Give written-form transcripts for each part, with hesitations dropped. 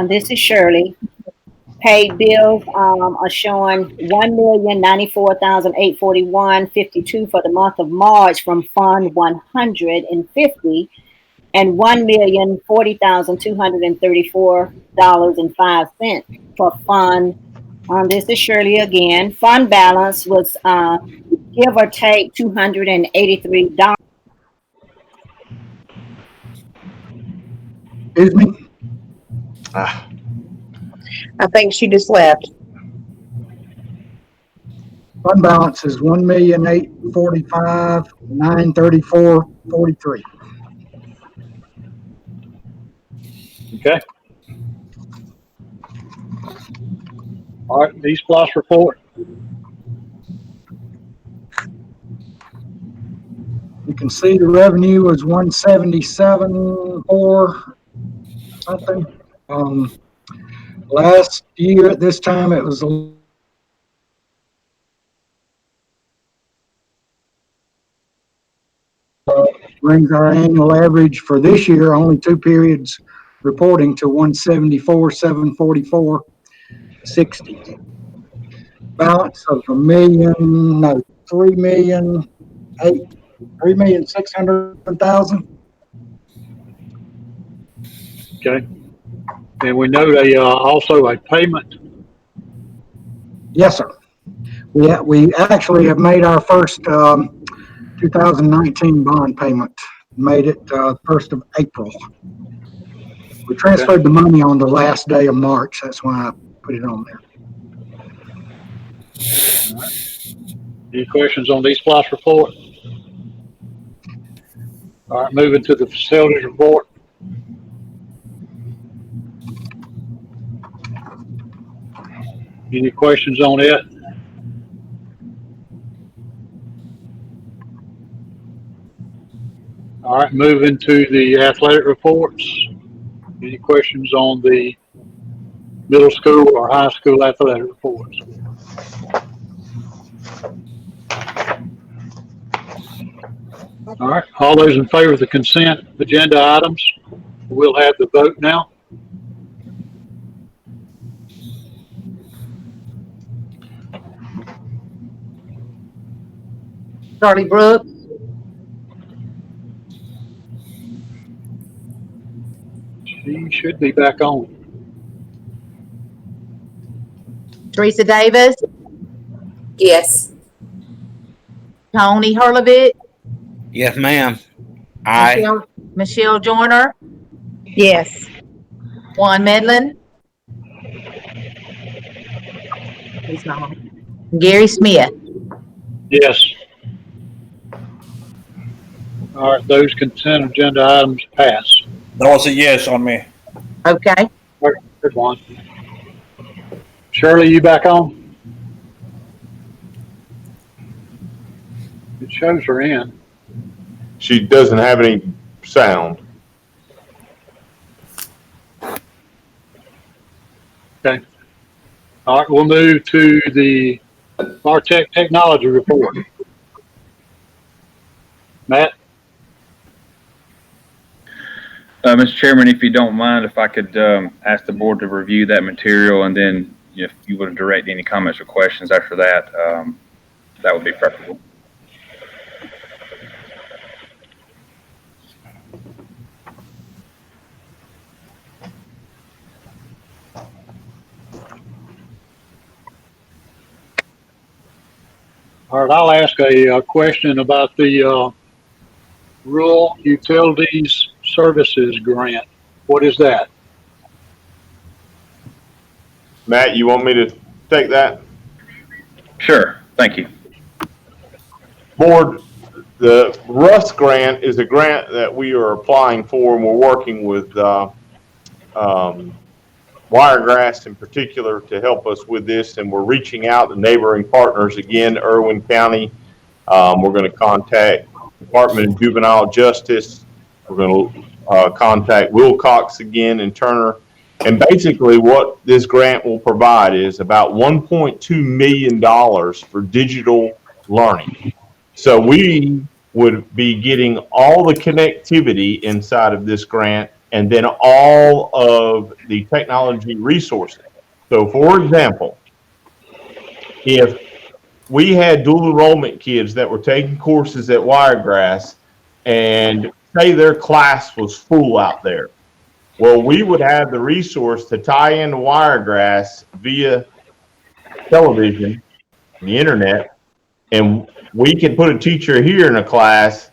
This is Shirley. Paid bills are showing 1,094,841.52 for the month of March from Fund 150 and 1,040,234.05 for Fund. This is Shirley again. Fund balance was give or take $283. Excuse me? Ah, I think she just left. Fund balance is 1,845,934.43. Okay. All right, East Plus report. You can see the revenue was 177.4 something. Last year at this time it was brings our annual average for this year, only two periods reporting, to 174,744.60. Balance of 3,600,000. Okay. And we know they also a payment. Yes, sir. We actually have made our first 2019 bond payment. Made it 1st of April. We transferred the money on the last day of March. That's why I put it on there. All right. Any questions on the East Plus report? All right, moving to the facilities report. Any questions on it? All right, moving to the athletic reports. Any questions on the middle school or high school athletic reports? All right, all those in favor of the consent agenda items, we'll have the vote now. Charlie Brooks, She should be back on. Teresa Davis, Yes. Tony Hurlovich, yes, ma'am. Aye. Michelle Joyner, Yes. Juan Medlin. He's not on. Gary Smith. Yes. All right, those consent agenda items pass. That was a yes on me. Okay. Good one. Shirley, you back on? It shows her in. She doesn't have any sound. Okay. All right, we'll move to the Martech technology report. Matt? Mr. Chairman, if you don't mind, if I could ask the board to review that material, and then if you would direct any comments or questions after that, that would be preferable. All right, I'll ask a question about the Rural Utilities Services Grant. What is that? Matt, you want me to take that? Sure, thank you. Board, the RUS grant is a grant that we are applying for, and we're working with Wiregrass in particular to help us with this, and we're reaching out to neighboring partners, again, Irwin County. We're going to contact Department of Juvenile Justice. We're going to contact Wilcox again and Turner. And basically what this grant will provide is about $1.2 million for digital learning. So we would be getting all the connectivity inside of this grant, and then all of the technology resources. So for example, if we had dual enrollment kids that were taking courses at Wiregrass and say their class was full out there, well, we would have the resource to tie into Wiregrass via television, the internet, and we could put a teacher here in a class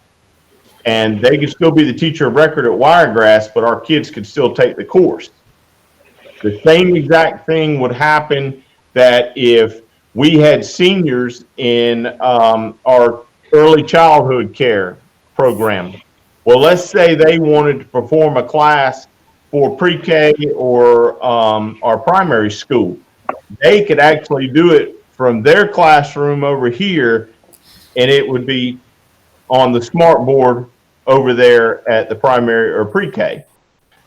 and they could still be the teacher of record at Wiregrass, but our kids could still take the course. The same exact thing would happen that if we had seniors in our early childhood care program. Well, let's say they wanted to perform a class for pre-K or our primary school. They could actually do it from their classroom over here, and it would be on the smart board over there at the primary or pre-K.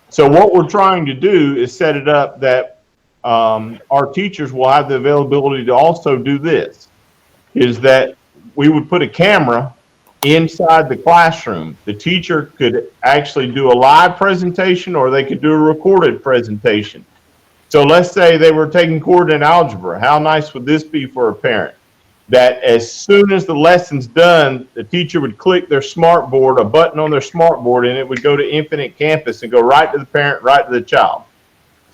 So what we're trying to do is set it up that our teachers will have the availability to also do this, is that we would put a camera inside the classroom. The teacher could actually do a live presentation or they could do a recorded presentation. So let's say they were taking coordinate algebra. How nice would this be for a parent? That as soon as the lesson's done, the teacher would click their smart board, a button on their smart board, and it would go to Infinite Campus and go right to the parent, right to the child.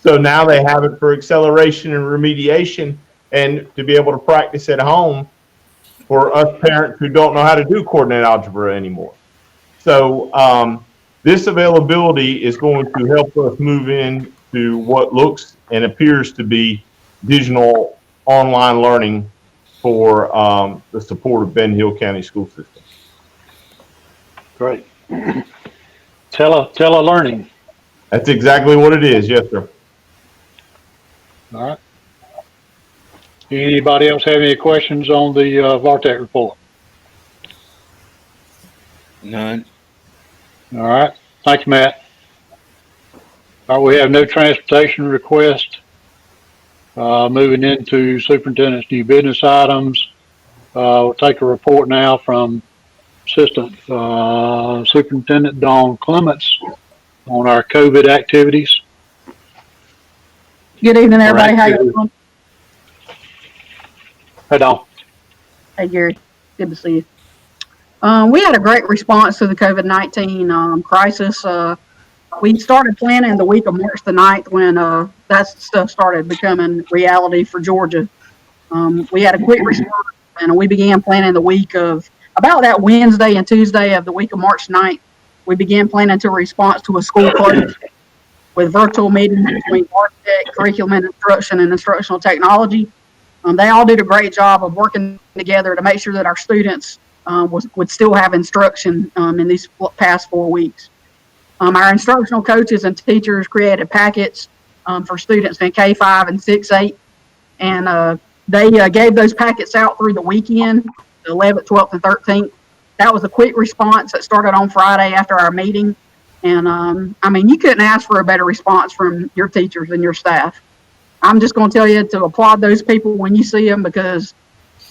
So now they have it for acceleration and remediation and to be able to practice at home for us parents who don't know how to do coordinate algebra anymore. So this availability is going to help us move into what looks and appears to be digital online learning for the support of Ben Hill County School System. Great. Telelearning. That's exactly what it is. Yes, sir. All right. Anybody else have any questions on the VARTEC report? None. All right. Thank you, Matt. All right, we have no transportation request. Moving into superintendent's new business items. We'll take a report now from Assistant Superintendent Dawn Clements on our COVID activities. Good evening, everybody. How you doing? Hey, Dawn. Hey, Gary. Good to see you. We had a great response to the COVID-19 crisis. We started planning the week of March the 9th when that stuff started becoming reality for Georgia. We had a quick response, and we began planning the week of about that Wednesday and Tuesday of the week of March 9th. We began planning to response to a school closure with virtual meetings between VARTEC, curriculum and instruction, and instructional technology. They all did a great job of working together to make sure that our students would still have instruction in these past 4 weeks. Our instructional coaches and teachers created packets for students in K-5 and 6-8, and they gave those packets out through the weekend, the 11th, 12th, and 13th. That was a quick response that started on Friday after our meeting. And I mean, you couldn't ask for a better response from your teachers and your staff. I'm just going to tell you to applaud those people when you see them, because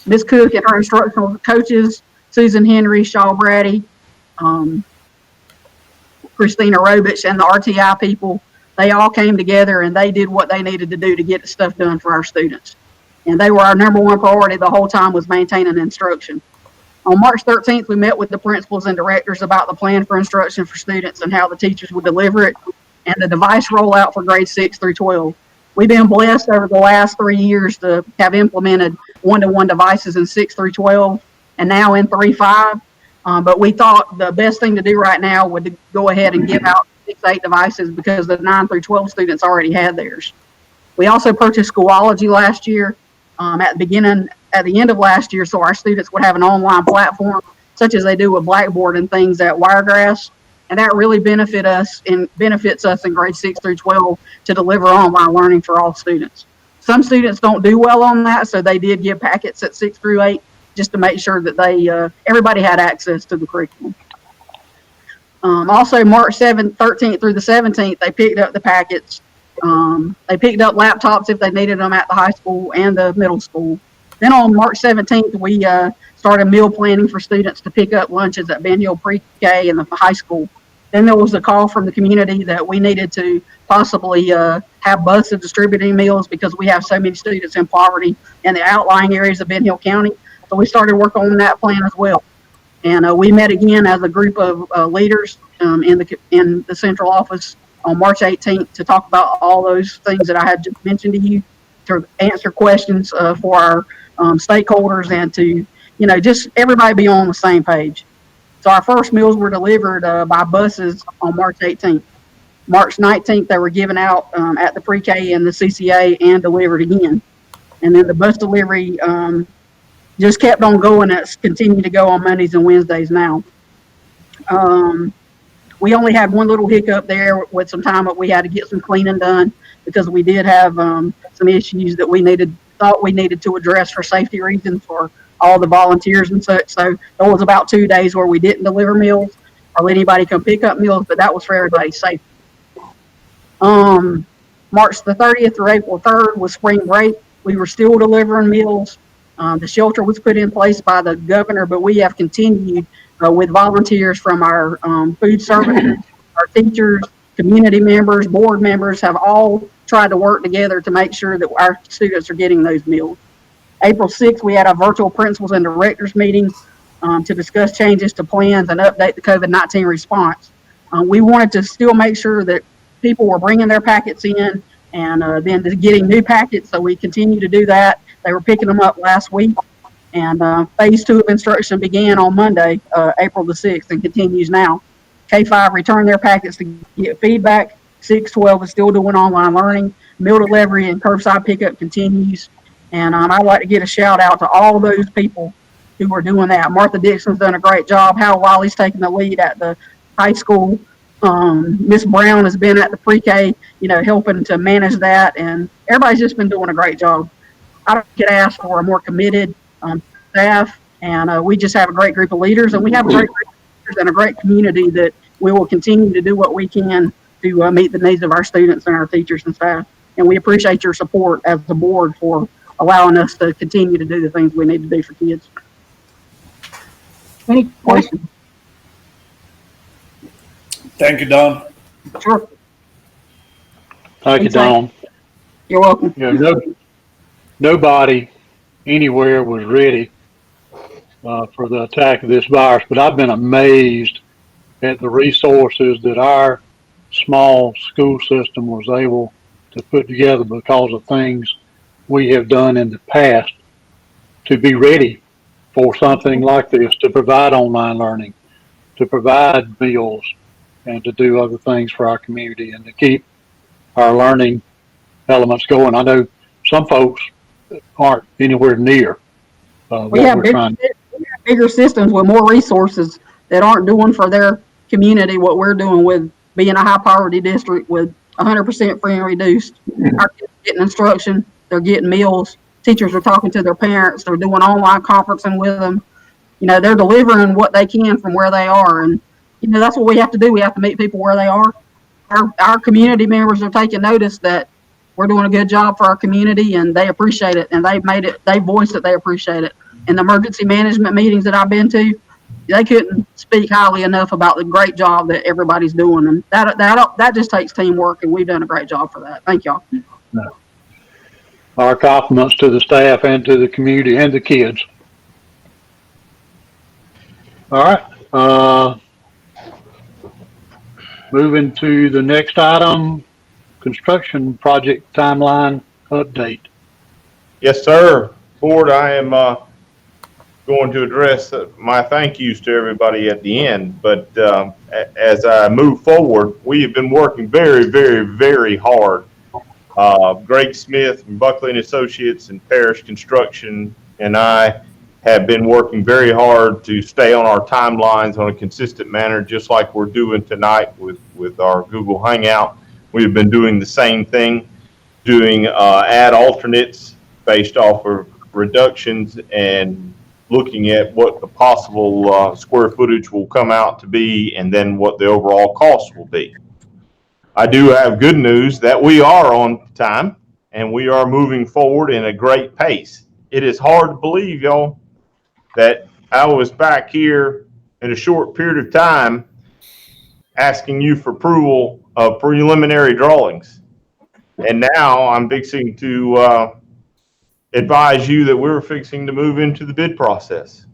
Ms. Cook and her instructional coaches, Susan Henry, Shaw Brady, Christina Robich, and the RTI people, they all came together and they did what they needed to do to get the stuff done for our students. And they were our number one priority the whole time, was maintaining instruction. On March 13th, we met with the principals and directors about the plan for instruction for students and how the teachers would deliver it, and the device rollout for grades 6 through 12. We've been blessed over the last 3 years to have implemented one-to-one devices in 6 through 12 and now in 3-5. But we thought the best thing to do right now would to go ahead and give out 6-8 devices, because the 9 through 12 students already had theirs. We also purchased Schoology last year at the end of last year, so our students would have an online platform such as they do with Blackboard and things at Wiregrass. And that really benefits us in grades 6 through 12 to deliver online learning for all students. Some students don't do well on that, so they did give packets at 6 through 8 just to make sure that everybody had access to the curriculum. Also, March 13th through the 17th, they picked up the packets. They picked up laptops if they needed them at the high school and the middle school. Then on March 17th, we started meal planning for students to pick up lunches at Ben Hill Pre-K and the high school. Then there was a call from the community that we needed to possibly have buses distributing meals because we have so many students in poverty in the outlying areas of Ben Hill County. So we started working on that plan as well. And we met again as a group of leaders in the central office on March 18th to talk about all those things that I had just mentioned to you, to answer questions for our stakeholders and to, just everybody be on the same page. So our first meals were delivered by buses on March 18th. March 19th, they were given out at the pre-K and the CCA and delivered again. And then the bus delivery just kept on going. That's continued to go on Mondays and Wednesdays now. We only had one little hiccup there with some time, but we had to get some cleaning done because we did have some issues that thought we needed to address for safety reasons for all the volunteers and such. So there was about 2 days where we didn't deliver meals or let anybody come pick up meals, but that was for everybody's safety. March the 30th through April 3rd was spring break. We were still delivering meals. The shelter was put in place by the governor, but we have continued with volunteers from our food services, our teachers, community members, board members have all tried to work together to make sure that our students are getting those meals. April 6th, we had a virtual principals and directors meeting to discuss changes to plans and update the COVID-19 response. We wanted to still make sure that people were bringing their packets in and then getting new packets, so we continue to do that. They were picking them up last week, and phase 2 of instruction began on Monday, April the 6th, and continues now. K-5 returned their packets to get feedback. 612 is still doing online learning. Meal delivery and curbside pickup continues. And I'd like to get a shout out to all those people who are doing that. Martha Dixon's done a great job. Hal Wiley's taking the lead at the high school. Miss Brown has been at the pre-K, helping to manage that. And everybody's just been doing a great job. I don't get asked for a more committed staff. And we just have a great group of leaders. And we have a great group of leaders and a great community that we will continue to do what we can to meet the needs of our students and our teachers and staff. And we appreciate your support as the board for allowing us to continue to do the things we need to do for kids. Any questions? Thank you, Don. Sure. Thank you, Don. You're welcome. Nobody anywhere was ready for the attack of this virus, but I've been amazed at the resources that our small school system was able to put together because of things we have done in the past to be ready for something like this, to provide online learning, to provide meals, and to do other things for our community and to keep our learning elements going. I know some folks aren't anywhere near what we're trying. We have bigger systems with more resources that aren't doing for their community what we're doing with being a high poverty district with 100% free and reduced. Our kids are getting instruction, they're getting meals, teachers are talking to their parents, they're doing online conferencing with them. They're delivering what they can from where they are. And, that's what we have to do. We have to meet people where they are. Our community members are taking notice that we're doing a good job for our community and they appreciate it. And they voiced that they appreciate it. In the emergency management meetings that I've been to, they couldn't speak highly enough about the great job that everybody's doing. And that just takes teamwork, and we've done a great job for that. Thank y'all. Our compliments to the staff and to the community and the kids. All right. Moving to the next item, construction project timeline update. Yes, sir. Board, I am going to address my thank yous to everybody at the end. But as I move forward, we have been working very, very, very hard. Greg Smith from Buckley and Associates and Parish Construction and I have been working very hard to stay on our timelines on a consistent manner, just like we're doing tonight with our Google Hangout. We've been doing the same thing, doing add alternates based off of reductions and looking at what the possible square footage will come out to be and then what the overall cost will be. I do have good news that we are on time and we are moving forward in a great pace. It is hard to believe, y'all, that I was back here in a short period of time asking you for approval of preliminary drawings. And now I'm fixing to advise you that we're fixing to move into the bid process.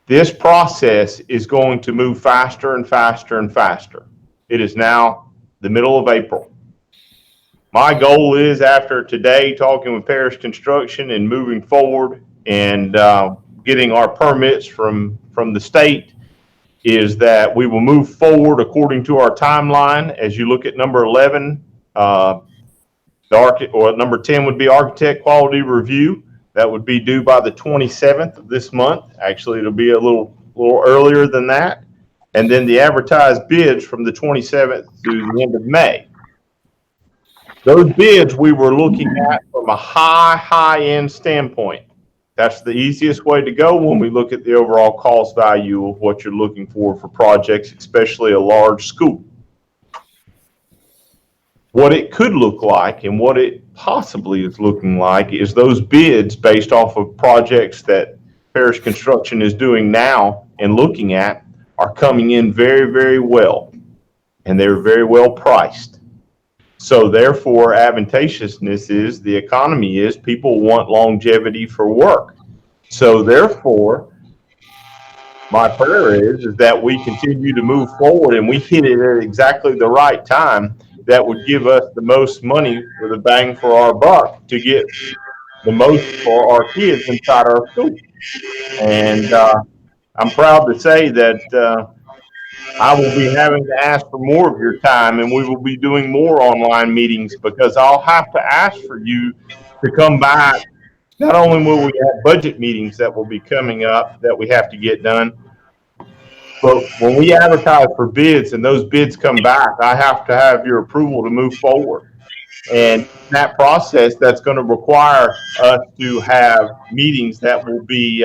This process is going to move faster and faster and faster. It is now the middle of April. My goal is, after today, talking with Parish Construction and moving forward and getting our permits from the state, is that we will move forward according to our timeline. As you look at number 11, number 10 would be architect quality review. That would be due by the 27th of this month. Actually, it'll be a little earlier than that. And then the advertised bids from the 27th through the end of May. Those bids we were looking at from a high-end standpoint. That's the easiest way to go when we look at the overall cost value of what you're looking for projects, especially a large school. What it could look like and what it possibly is looking like is those bids based off of projects that Parish Construction is doing now and looking at are coming in very, very well, and they're very well priced. So therefore, advantageousness is, the economy is, people want longevity for work. So therefore, my prayer is that we continue to move forward and we hit it at exactly the right time that would give us the most money for the bang for our buck to get the most for our kids inside our school. And I'm proud to say that I will be having to ask for more of your time, and we will be doing more online meetings, because I'll have to ask for you to come back. Not only will we have budget meetings that will be coming up that we have to get done, but when we advertise for bids and those bids come back, I have to have your approval to move forward. And that process, that's going to require us to have meetings that will be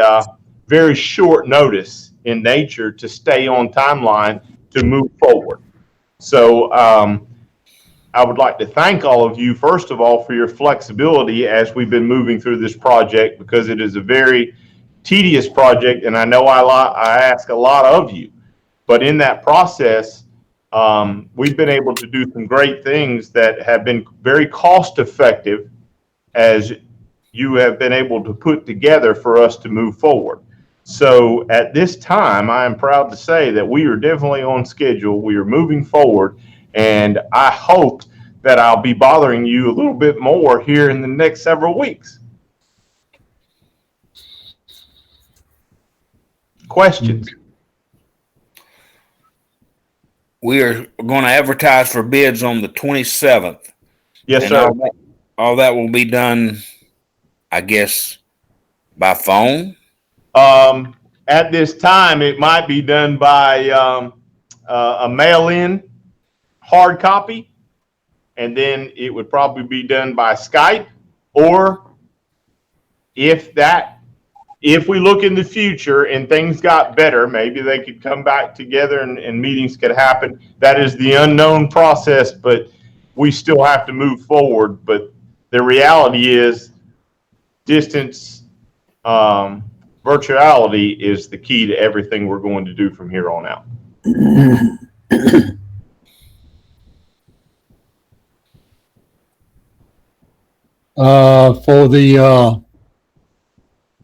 very short notice in nature to stay on timeline to move forward. So I would like to thank all of you, first of all, for your flexibility as we've been moving through this project, because it is a very tedious project, and I know I ask a lot of you. But in that process, we've been able to do some great things that have been very cost effective, as you have been able to put together for us to move forward. So at this time, I am proud to say that we are definitely on schedule. We are moving forward, and I hope that I'll be bothering you a little bit more here in the next several weeks. Questions? We are going to advertise for bids on the 27th. Yes, and sir. All that will be done, I guess, by phone. At this time, it might be done by a mail-in hard copy, and then it would probably be done by Skype, or if we look in the future and things got better, maybe they could come back together and meetings could happen. That is the unknown process, but we still have to move forward. But the reality is, distance, virtuality is the key to everything we're going to do from here on out. For the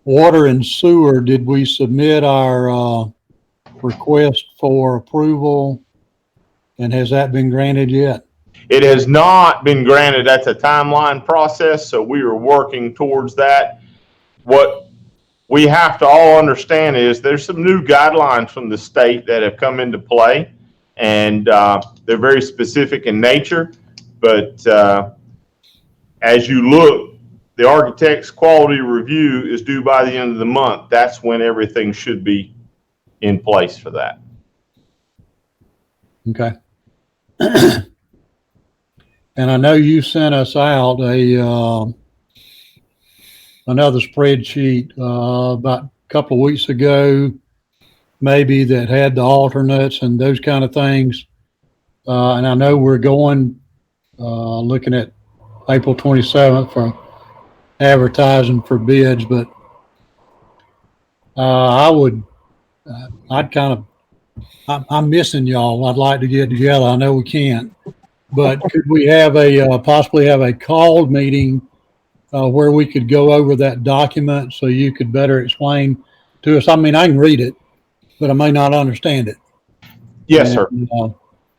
water and sewer, did we submit our request for approval, and has that been granted yet? It has not been granted. That's a timeline process, so we are working towards that. What we have to all understand is there's some new guidelines from the state that have come into play, and they're very specific in nature. But as you look, the architect's quality review is due by the end of the month. That's when everything should be in place for that. Okay. And I know you sent us out another spreadsheet about a couple of weeks ago, maybe, that had the alternates and those kind of things. And I know we're going, looking at April 27th for advertising for bids, but I'd kind of I'm missing y'all. I'd like to get together. I know we can't, but could we have possibly have a called meeting where we could go over that document so you could better explain to us? I mean, I can read it, but I may not understand it. Yes, sir.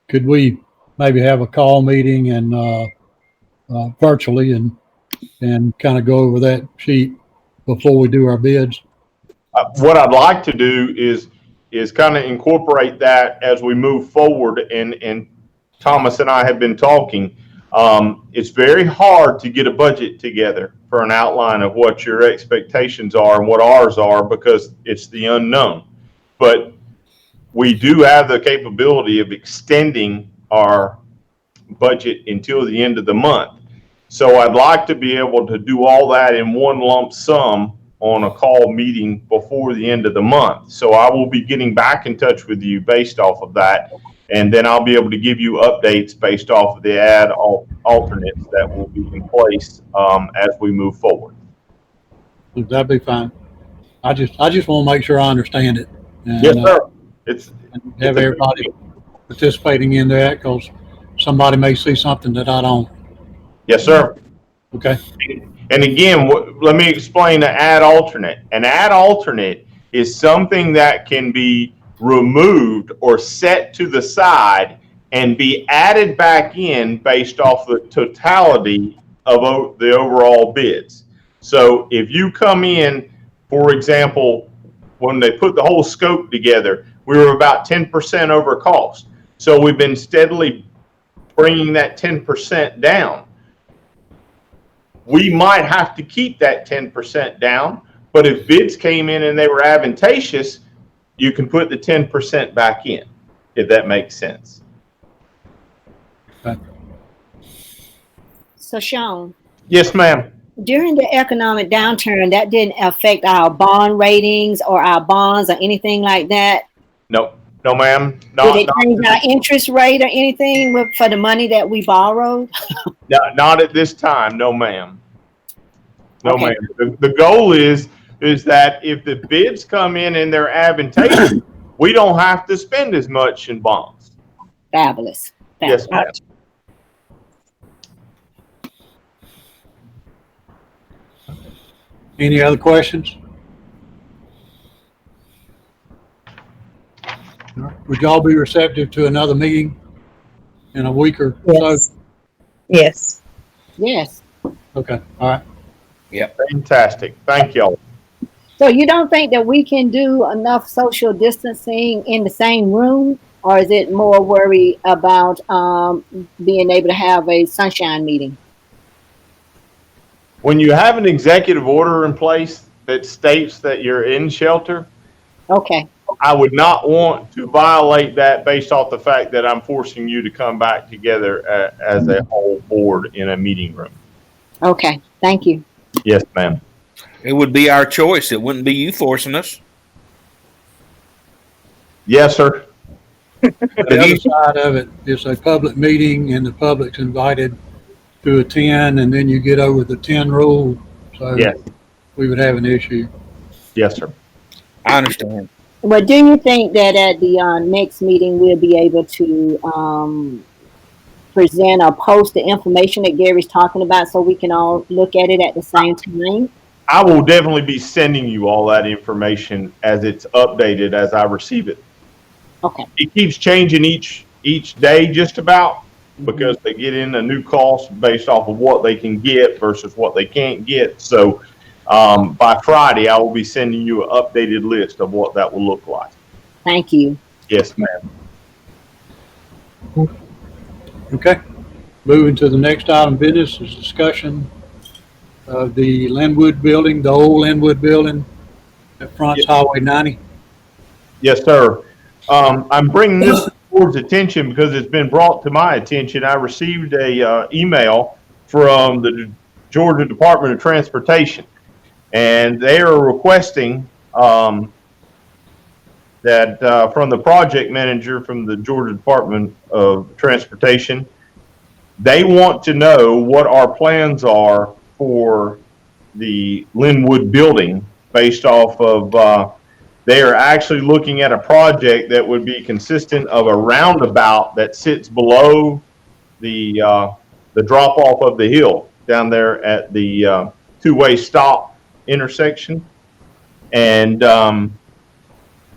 Could we maybe have a call meeting and virtually and kind of go over that sheet before we do our bids? What I'd like to do is kind of incorporate that as we move forward. And Thomas and I have been talking. It's very hard to get a budget together for an outline of what your expectations are and what ours are, because it's the unknown. But we do have the capability of extending our budget until the end of the month. So I'd like to be able to do all that in one lump sum on a call meeting before the end of the month. So I will be getting back in touch with you based off of that. And then I'll be able to give you updates based off of the alternates that will be in place as we move forward. That'd be fine. I just want to make sure I understand it. And, yes, sir. And have everybody participating in that, because somebody may see something that I don't. Yes, sir. Okay. And again, let me explain the add alternate. An add alternate is something that can be removed or set to the side and be added back in based off the totality of the overall bids. So if you come in, for example, when they put the whole scope together, we were about 10% over cost. So we've been steadily bringing that 10% down. We might have to keep that 10% down, but if bids came in and they were advantageous, you can put the 10% back in, if that makes sense. Okay. So Sean, Yes, ma'am. during the economic downturn, that didn't affect our bond ratings or our bonds or anything like that? No, ma'am. Did it change our interest rate or anything for the money that we borrowed? Not at this time. No, ma'am. No, Okay. ma'am. The goal is that if the bids come in and they're advantageous, we don't have to spend as much in bonds. Fabulous. Yes, ma'am. Any other questions? Would y'all be receptive to another meeting in a week or so? Yes. Yes. Okay. All right. Fantastic. Thank y'all. So you don't think that we can do enough social distancing in the same room, or is it more worry about being able to have a sunshine meeting? When you have an executive order in place that states that you're in shelter, Okay. I would not want to violate that based off the fact that I'm forcing you to come back together as a whole board in a meeting room. Okay. Thank you. Yes, ma'am. It would be our choice. It wouldn't be you forcing us. Yes, sir. The other side of it is a public meeting and the public's invited to attend, and then you get over the 10 rule. So Yes. we would have an issue. Yes, sir. I understand. Well, do you think that at the next meeting we'll be able to present or post the information that Gary's talking about so we can all look at it at the same time? I will definitely be sending you all that information as it's updated as I receive it. Okay. It keeps changing each day just about, because they get in a new cost based off of what they can get versus what they can't get. So by Friday, I will be sending you an updated list of what that will look like. Thank you. Yes, ma'am. Okay. Moving to the next item of business is discussion of the Linwood building, the old Linwood building that fronts Highway 90. Yes, sir. I'm bringing this board's attention because it's been brought to my attention. I received a email from the Georgia Department of Transportation, and they are requesting that from the project manager from the Georgia Department of Transportation, they want to know what our plans are for the Linwood building based off of They are actually looking at a project that would be consistent of a roundabout that sits below the drop off of the hill down there at the two-way stop intersection. And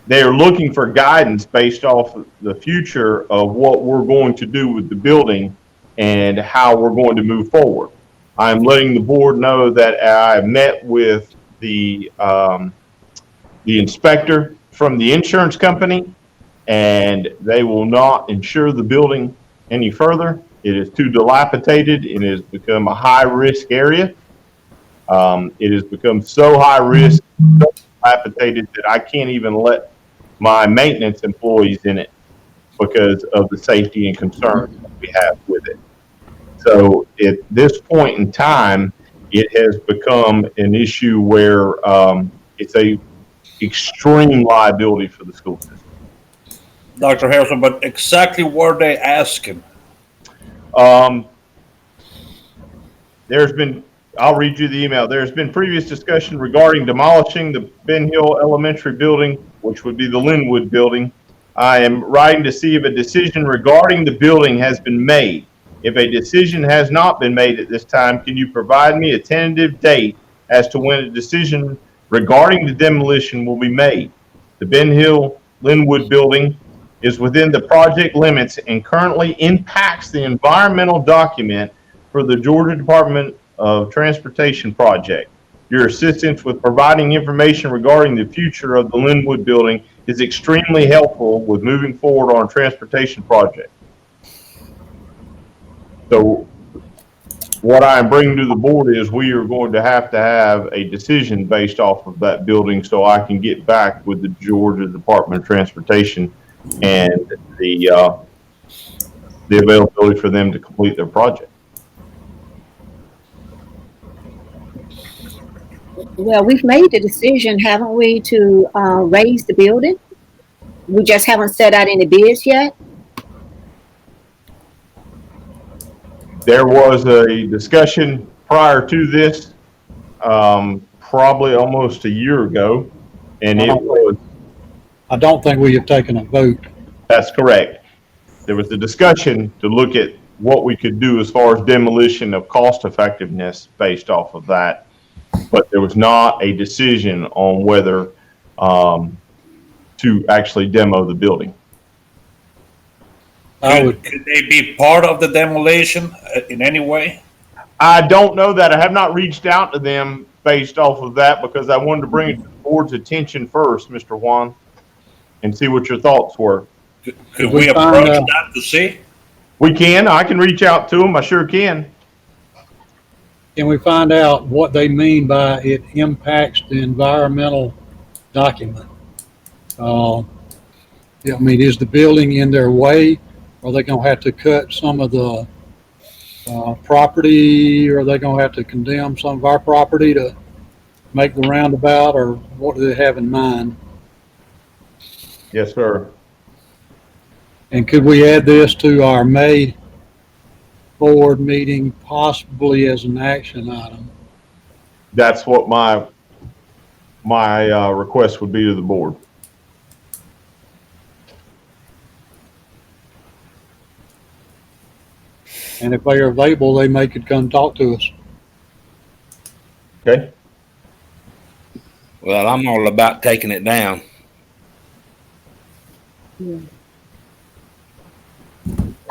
they are looking for guidance based off of the future of what we're going to do with the building and how we're going to move forward. I'm letting the board know that I met with the inspector from the insurance company, and they will not insure the building any further. It is too dilapidated and it has become a high-risk area. It has become so high-risk, so dilapidated that I can't even let my maintenance employees in it because of the safety and concern that we have with it. So at this point in time, it has become an issue where it's a extreme liability for the school system. Dr. Harrison, but exactly what are they asking? There's been, I'll read you the email. There's been previous discussion regarding demolishing the Ben Hill Elementary building, which would be the Linwood building. I am writing to see if a decision regarding the building has been made. If a decision has not been made at this time, can you provide me a tentative date as to when a decision regarding the demolition will be made? The Ben Hill Linwood building is within the project limits and currently impacts the environmental document for the Georgia Department of Transportation project. Your assistance with providing information regarding the future of the Linwood building is extremely helpful with moving forward on a transportation project. So what I am bringing to the board is we are going to have a decision based off of that building so I can get back with the Georgia Department of Transportation and the availability for them to complete their project. Well, we've made the decision, haven't we, to raise the building? We just haven't set out any bids yet. There was a discussion prior to this, probably almost a year ago, and I don't think we have taken a vote. That's correct. There was a discussion to look at what we could do as far as demolition of cost effectiveness based off of that, but there was not a decision on whether to actually demo the building. Could they be part of the demolition in any way? I don't know that. I have not reached out to them based off of that because I wanted to bring it to the board's attention first, Mr. Juan, and see what your thoughts were. Could we approach that to see? We can. I can reach out to them. I sure can. Can we find out what they mean by it impacts the environmental document? I mean, is the building in their way? Are they going to have to cut some of the property? Or are they going to have to condemn some of our property to make the roundabout? Or what do they have in mind? Yes, sir. And could we add this to our May board meeting, possibly as an action item? That's what my request would be to the board. And if they are available, they may could come talk to us. Okay. Well, I'm all about taking it down. Yeah.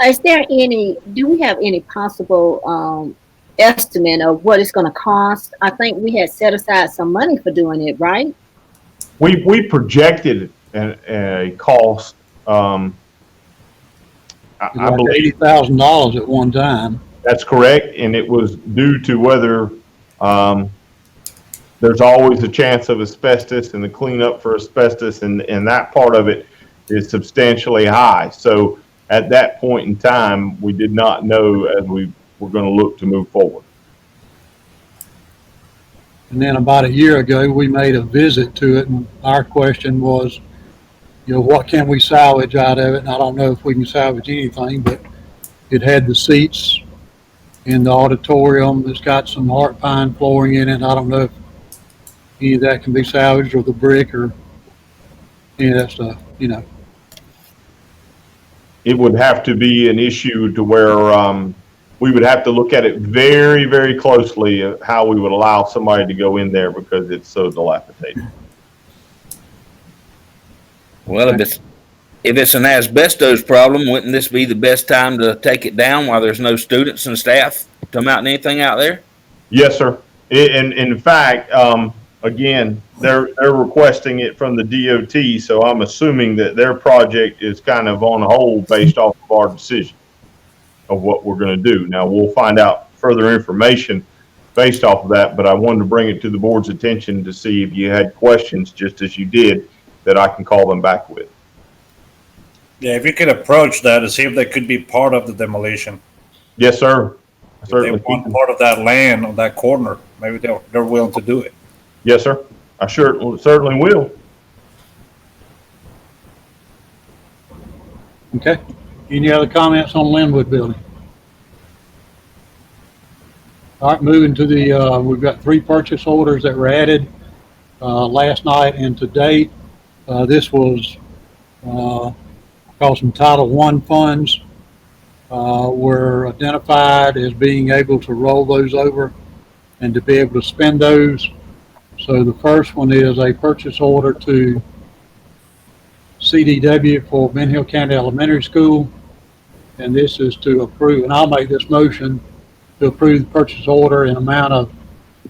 Is there do we have any possible estimate of what it's going to cost? I think we had set aside some money for doing it, right? We projected a cost. I believe $80,000 at one time. That's correct, and it was due to whether there's always a chance of asbestos and the cleanup for asbestos, and that part of it is substantially high. So at that point in time, we did not know as we were going to look to move forward. And then about a year ago, we made a visit to it, and our question was, what can we salvage out of it? And I don't know if we can salvage anything, but it had the seats in the auditorium. It's got some heart pine flooring in it. I don't know if any of that can be salvaged or the brick or any of that stuff, you know. It would have to be an issue to where we would have to look at it very, very closely of how we would allow somebody to go in there because it's so dilapidated. Well, if it's an asbestos problem, wouldn't this be the best time to take it down while there's no students and staff to mount anything out there? Yes, sir. And in fact, again, they're requesting it from the DOT, so I'm assuming that their project is kind of on hold based off of our decision of what we're going to do. Now, we'll find out further information based off of that, but I wanted to bring it to the board's attention to see if you had questions, just as you did, that I can call them back with. Yeah, if you could approach that and see if they could be part of the demolition. Yes, sir. If they want part of that land on that corner, maybe they're willing to do it. Yes, sir. I certainly will. Okay. Any other comments on Linwood building? All right, moving to the, we've got 3 purchase orders that were added last night and to date. This was because some Title I funds were identified as being able to roll those over and to be able to spend those. So the first one is a purchase order to CDW for Ben Hill County Elementary School. And this is to approve, and I'll make this motion to approve the purchase order in amount of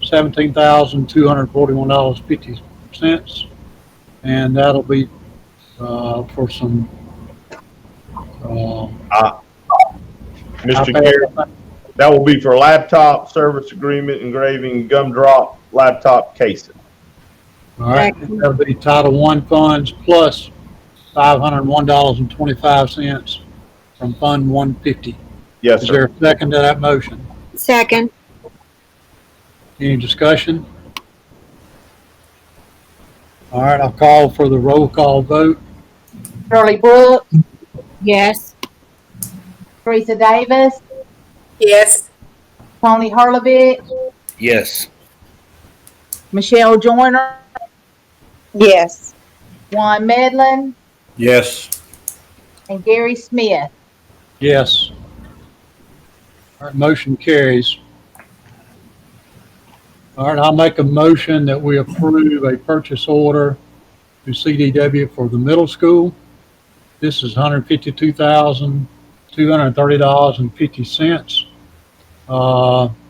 $17,241.50. And that'll be for some Mr. Gary, that will be for laptop service agreement, engraving, gumdrop, laptop cases. All right, that'll be Title I funds plus $501.25 from Fund 150. Yes, Is sir. there a second to that motion? Second. Any discussion? All right, I'll call for the roll call vote. Shirley Brooks, Yes. Teresa Davis, Yes. Tony Hurlovich, Yes. Michelle Joyner, Yes. Juan Medlin, Yes. and Gary Smith. Yes. All right, motion carries. All right, I'll make a motion that we approve a purchase order to CDW for the middle school. This is $152,230.50.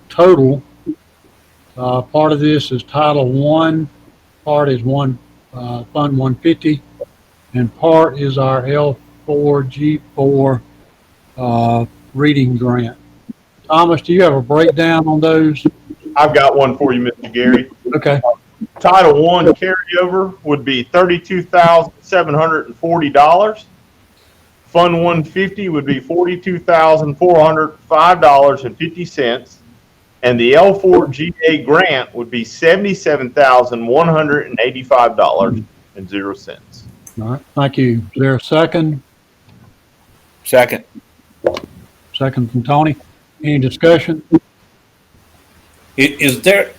Total. Part of this is Title I, part is Fund 150, and part is our L4G4 reading grant. Thomas, do you have a breakdown on those? I've got one for you, Mr. Gary. Okay. Title I carryover would be $32,740. Fund 150 would be $42,405.50. And the L4GA grant would be $77,185.00. All right. Thank you. Is there a second? Second. Second from Tony. Any discussion? Is there,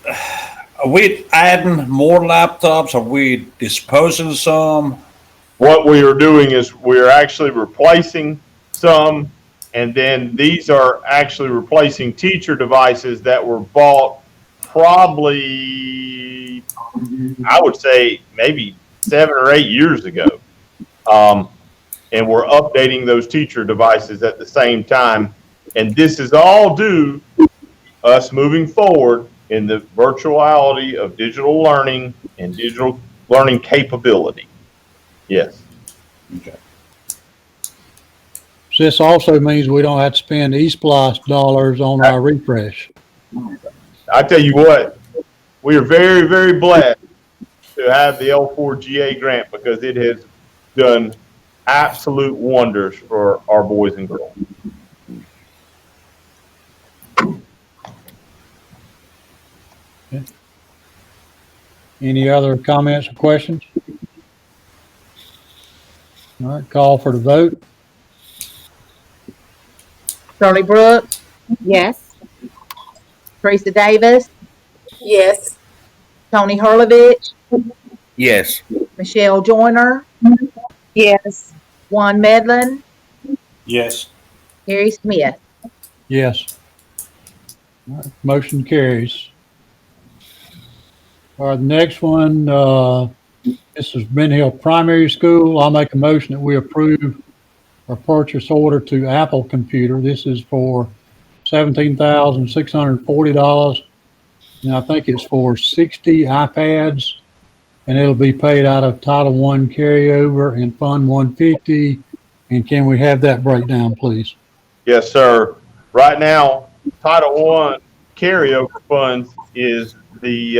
are we adding more laptops? Are we disposing some? What we are doing is we are actually replacing some, and then these are actually replacing teacher devices that were bought probably, I would say, maybe 7 or 8 years ago. And we're updating those teacher devices at the same time. And this is all due to us moving forward in the virtuality of digital learning and digital learning capability. Yes. Okay. So this also means we don't have to spend eSplice dollars on our refresh. I tell you what, we are very, very blessed to have the L4GA grant because it has done absolute wonders for our boys and girls. Okay. Any other comments or questions? All right, call for the vote. Shirley Brooks, Yes. Teresa Davis, Yes. Tony Hurlovich, Yes. Michelle Joyner, Yes. Juan Medlin, Yes. Gary Smith. Yes. All right, motion carries. All right, the next one, this is Ben Hill Primary School. I'll make a motion that we approve a purchase order to Apple Computer. This is for $17,640. And I think it's for 60 iPads, and it'll be paid out of Title I carryover and Fund 150. And can we have that breakdown, please? Yes, sir. Right now, Title I carryover funds is the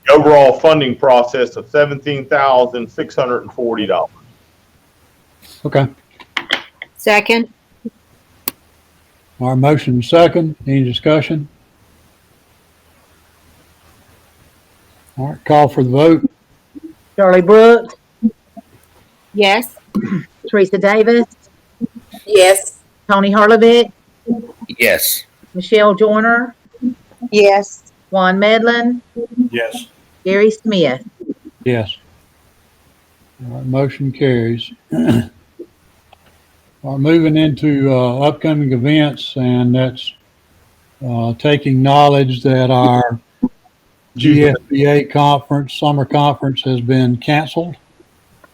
overall funding process of $17,640. Okay. Second. Our motion second. Any discussion? All right, call for the vote. Shirley Brooks, Yes. Teresa Davis, Yes. Tony Harlovich, Yes. Michelle Joyner, Yes. Juan Medlin, Yes. Gary Smith. Yes. All right, motion carries. All right, moving into upcoming events, and that's taking knowledge that our GFBA conference, summer conference, has been canceled.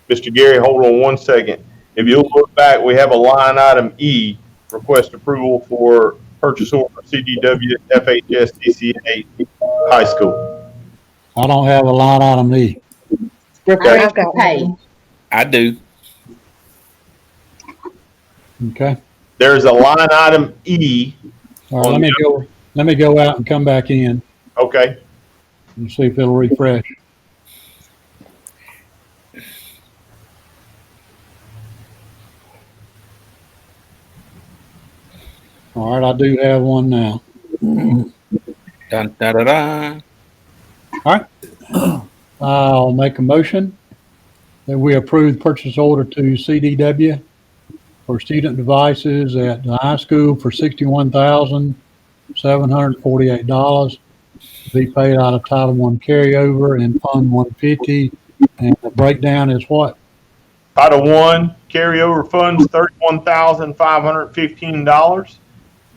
Mr. Gary, hold on one second. If you'll look back, we have a line item E, request approval for purchase order CDW FHS DCA High School. I don't have a line item E. Refresh the page. I do. Okay. There's a line item E. All right, let me go out and come back in Okay. and see if it'll refresh. All right, I do have one now. Dun, da, da, da. All right. I'll make a motion that we approve purchase order to CDW for student devices at the high school for $61,748 to be paid out of Title I carryover and Fund 150. And the breakdown is what? Title I carryover funds $31,515.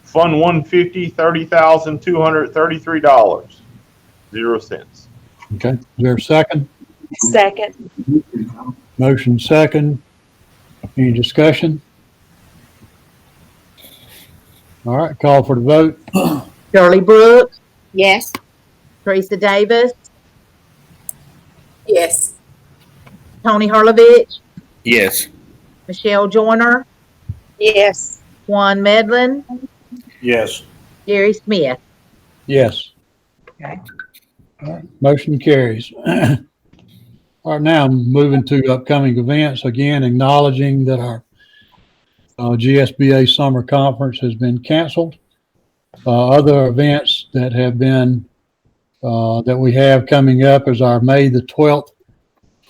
Fund 150 $30,233. 0 cents. Okay. Is there a second? Second. Motion second. Any discussion? All right, call for the vote. Shirley Brooks, Yes. Teresa Davis, Yes. Tony Harlovich, Yes. Michelle Joyner, Yes. Juan Medlin, Yes. Gary Smith. Yes. Okay. All right, motion carries. All right, now moving to upcoming events, again, acknowledging that our GSBA summer conference has been canceled. Other events that have been, that we have coming up is our May the 12th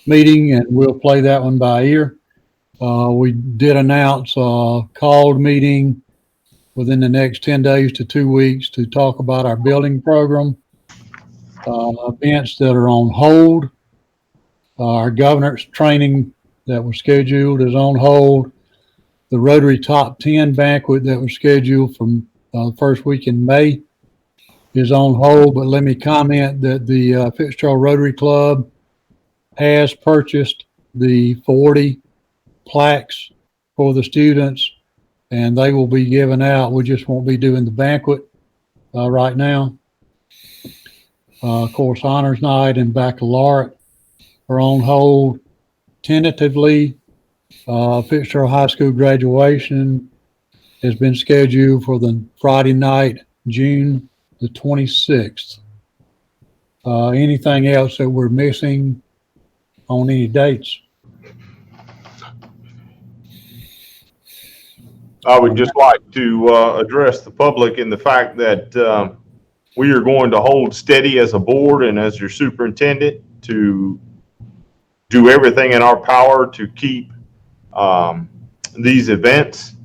meeting, and we'll play that one by ear. We did announce a called meeting within the next 10 days to 2 weeks to talk about our building program. Events that are on hold. Our governance training that was scheduled is on hold. The Rotary Top 10 banquet that was scheduled from the first week in May is on hold, but let me comment that the Fitzgerald Rotary Club has purchased the 40 plaques for the students, and they will be given out. We just won't be doing the banquet right now. Of course, Honors Night and Baccalaureate are on hold. Tentatively, Fitzgerald High School graduation has been scheduled for the Friday night, June the 26th. Anything else that we're missing on any dates? I would just like to address the public in the fact that we are going to hold steady as a board and as your superintendent to do everything in our power to keep these events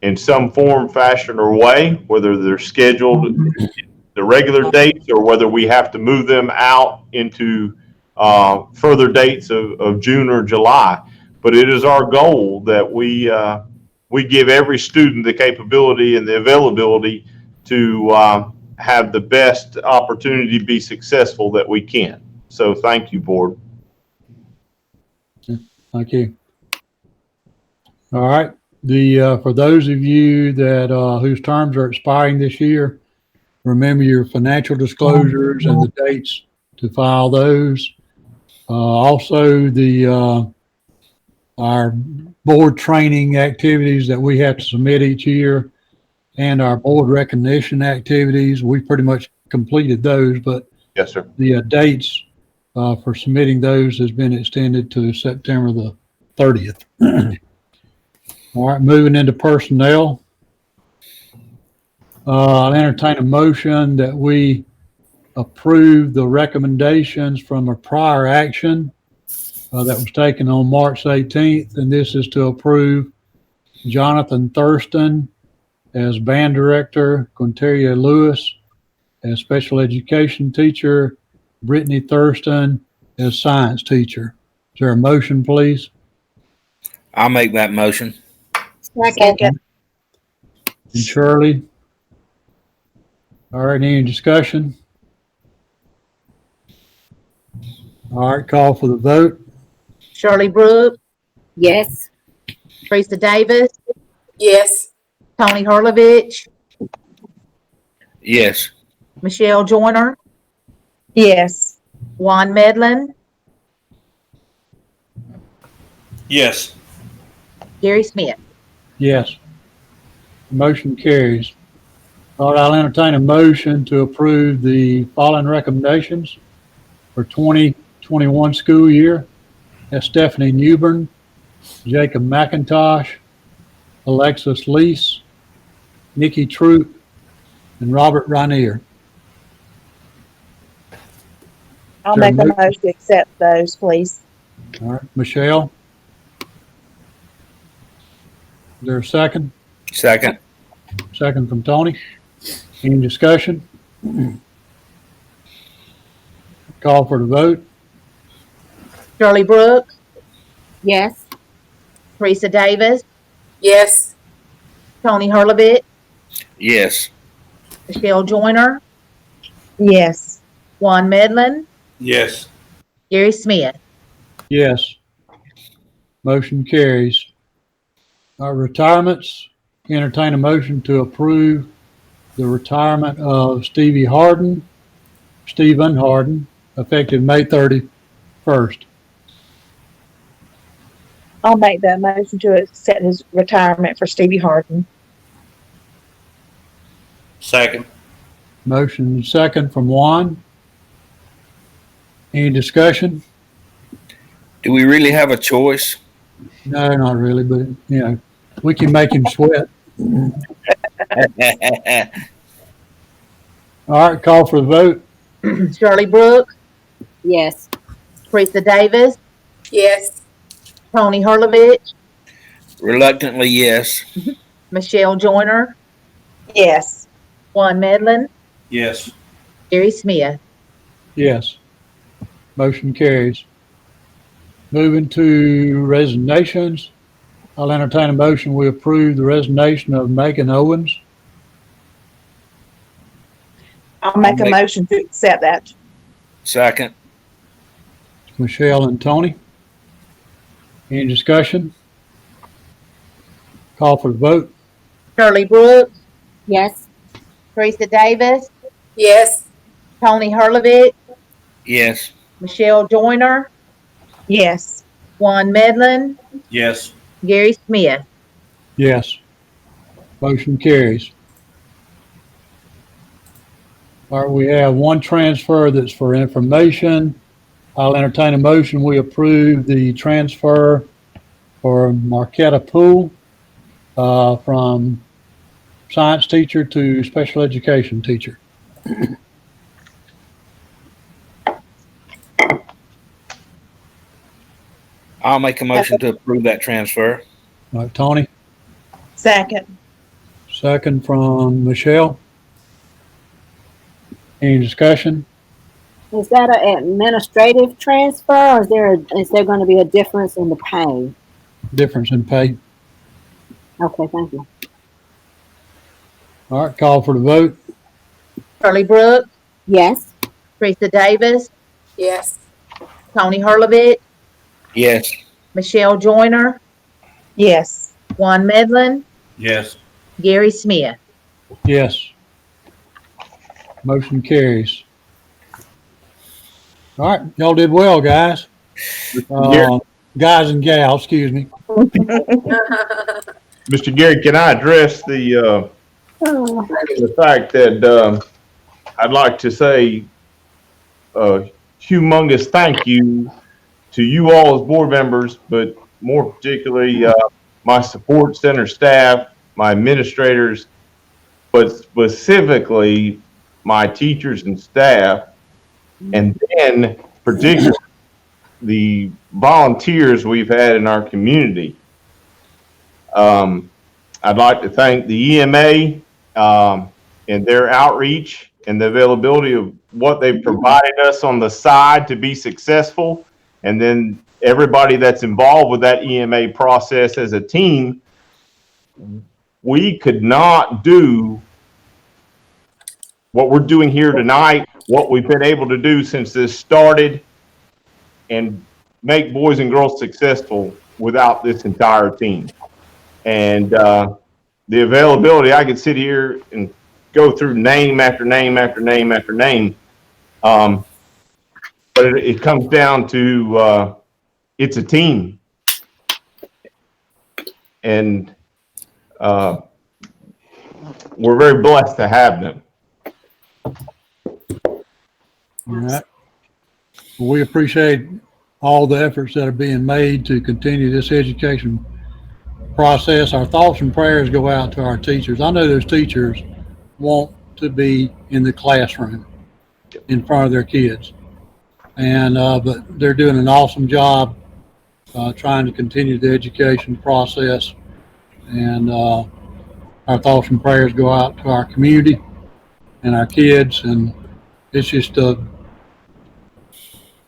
in some form, fashion, or way, whether they're scheduled the regular dates or whether we have to move them out into further dates of June or July. but it is our goal that we give every student the capability and the availability to have the best opportunity to be successful that we can. So thank you, board. Thank you. All right. For those of you that whose terms are expiring this year, remember your financial disclosures and the dates to file those. Also, our board training activities that we have to submit each year and our board recognition activities, we pretty much completed those, but Yes, sir. the dates for submitting those has been extended to September the 30th. All right, moving into personnel. I'll entertain a motion that we approve the recommendations from a prior action that was taken on March 18th, and this is to approve Jonathan Thurston as band director, Quinteria Lewis as special education teacher, Brittany Thurston as science teacher. Is there a motion, please? I'll make that motion. Second. And Shirley? All right, any discussion? All right, call for the vote. Shirley Brooks, Yes. Teresa Davis, Yes. Tony Hurlovich, Yes. Michelle Joyner, Yes. Juan Medlin, Yes. Gary Smith. Yes. Motion carries. All right, I'll entertain a motion to approve the following recommendations for 2021 school year. That's Stephanie Newbern, Jacob McIntosh, Alexis Lease, Nikki Troop, and Robert Rainier. I'll Sure, make a motion to accept those, please. All right, Michelle? Is there a second? Second. Second from Tony. Any discussion? Call for the vote. Shirley Brooks, Yes. Teresa Davis, Yes. Tony Hurlovich, Yes. Michelle Joyner, Yes. Juan Medlin, Yes. Gary Smith. Yes. Motion carries. Our retirements, entertain a motion to approve the retirement of Stephen Harden, effective May 31st. I'll make that motion to accept his retirement for Stevie Harden. Second. Motion second from Juan. Any discussion? Do we really have a choice? No, not really, but we can make him sweat. All right, call for the vote. Shirley Brooks, Yes. Teresa Davis, Yes. Tony Hurlovich, Reluctantly, yes. Michelle Joyner, Yes. Juan Medlin, Yes. Gary Smith. Yes. Motion carries. Moving to resignations. I'll entertain a motion. We approve the resignation of Megan Owens. I'll make a motion to accept that. Second. Michelle and Tony. Any discussion? Call for the vote. Shirley Brooks, Yes. Teresa Davis, Yes. Tony Hurlovich, Yes. Michelle Joyner, Yes. Juan Medlin, Yes. Gary Smith. Yes. Motion carries. All right, we have one transfer that's for information. I'll entertain a motion. We approve the transfer for Marquetta Poole from science teacher to special education teacher. I'll make a motion to approve that transfer. All right, Tony, Second. second from Michelle. Any discussion? Is that an administrative transfer, or is there going to be a difference in the pay? difference in pay. Okay, thank you. All right, call for the vote. Shirley Brooks, Yes. Teresa Davis, Yes. Tony Hurlovich, Yes. Michelle Joyner, Yes. Juan Medlin, Yes. Gary Smith. Yes. Motion carries. All right, y'all did well, guys. Gary, Guys and gals, excuse me. Mr. Gary, can I address the fact that I'd like to say a humongous thank you to you all as board members, but more particularly my support center staff, my administrators, but specifically my teachers and staff, and then particularly the volunteers we've had in our community. I'd like to thank the EMA and their outreach and the availability of what they've provided us on the side to be successful. And then everybody that's involved with that EMA process as a team. We could not do what we're doing here tonight, what we've been able to do since this started, and make boys and girls successful without this entire team. And the availability, I could sit here and go through name after name after name after name. But it comes down to it's a team. And we're very blessed to have them. All right. Well, we appreciate all the efforts that are being made to continue this education process. Our thoughts and prayers go out to our teachers. I know those teachers want to be in the classroom in front of their kids, and but they're doing an awesome job trying to continue the education process. And our thoughts and prayers go out to our community and our kids, and it's just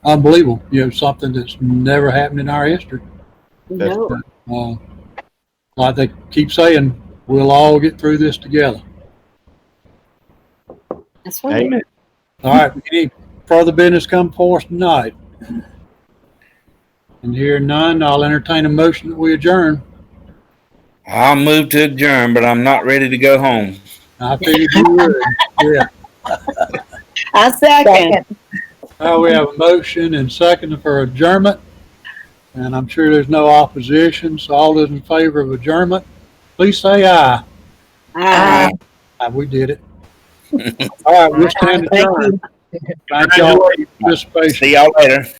unbelievable, something that's never happened in our history. No. Like they keep saying, we'll all get through this together. That's right. Amen. All right, any further business come for us tonight? And here none, I'll entertain a motion that we adjourn. I'll move to adjourn, but I'm not ready to go home. I figured you would. Yeah. I second. We have a motion and second for adjournment, and I'm sure there's no opposition. So all those in favor of adjournment, please say aye. Aye. We did it. All right, we'll stand adjourned. Thank y'all for your participation. See y'all later.